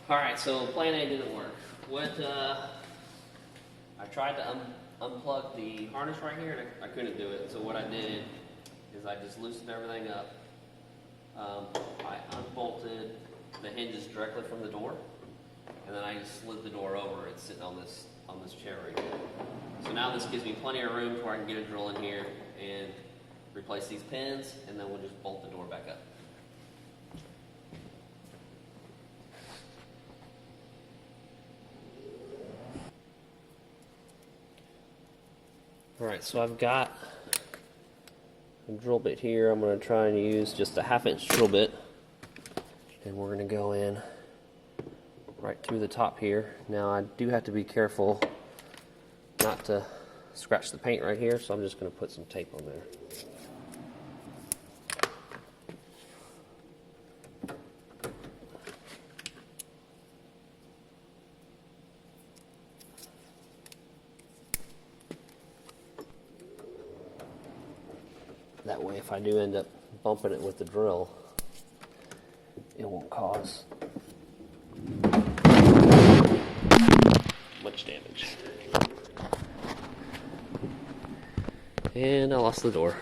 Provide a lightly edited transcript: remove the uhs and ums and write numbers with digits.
Alright, so plan A didn't work. I tried to unplug the harness right here and I couldn't do it. So what I did is I just loosened everything up. I unbolted the hinges directly from the door, and then I just slid the door over. It's sitting on this chair right here. So now this gives me plenty of room where I can get a drill in here and replace these pins, and then we'll just bolt the door back up. Alright, so I've got a drill bit here. I'm going to try and use just a 1/2-inch drill bit, and we're going to go in right through the top here. Now I do have to be careful not to scratch the paint right here, so I'm just going to put some tape on there. That way, if I do end up bumping it with the drill, it won't cause much damage. And I lost the door.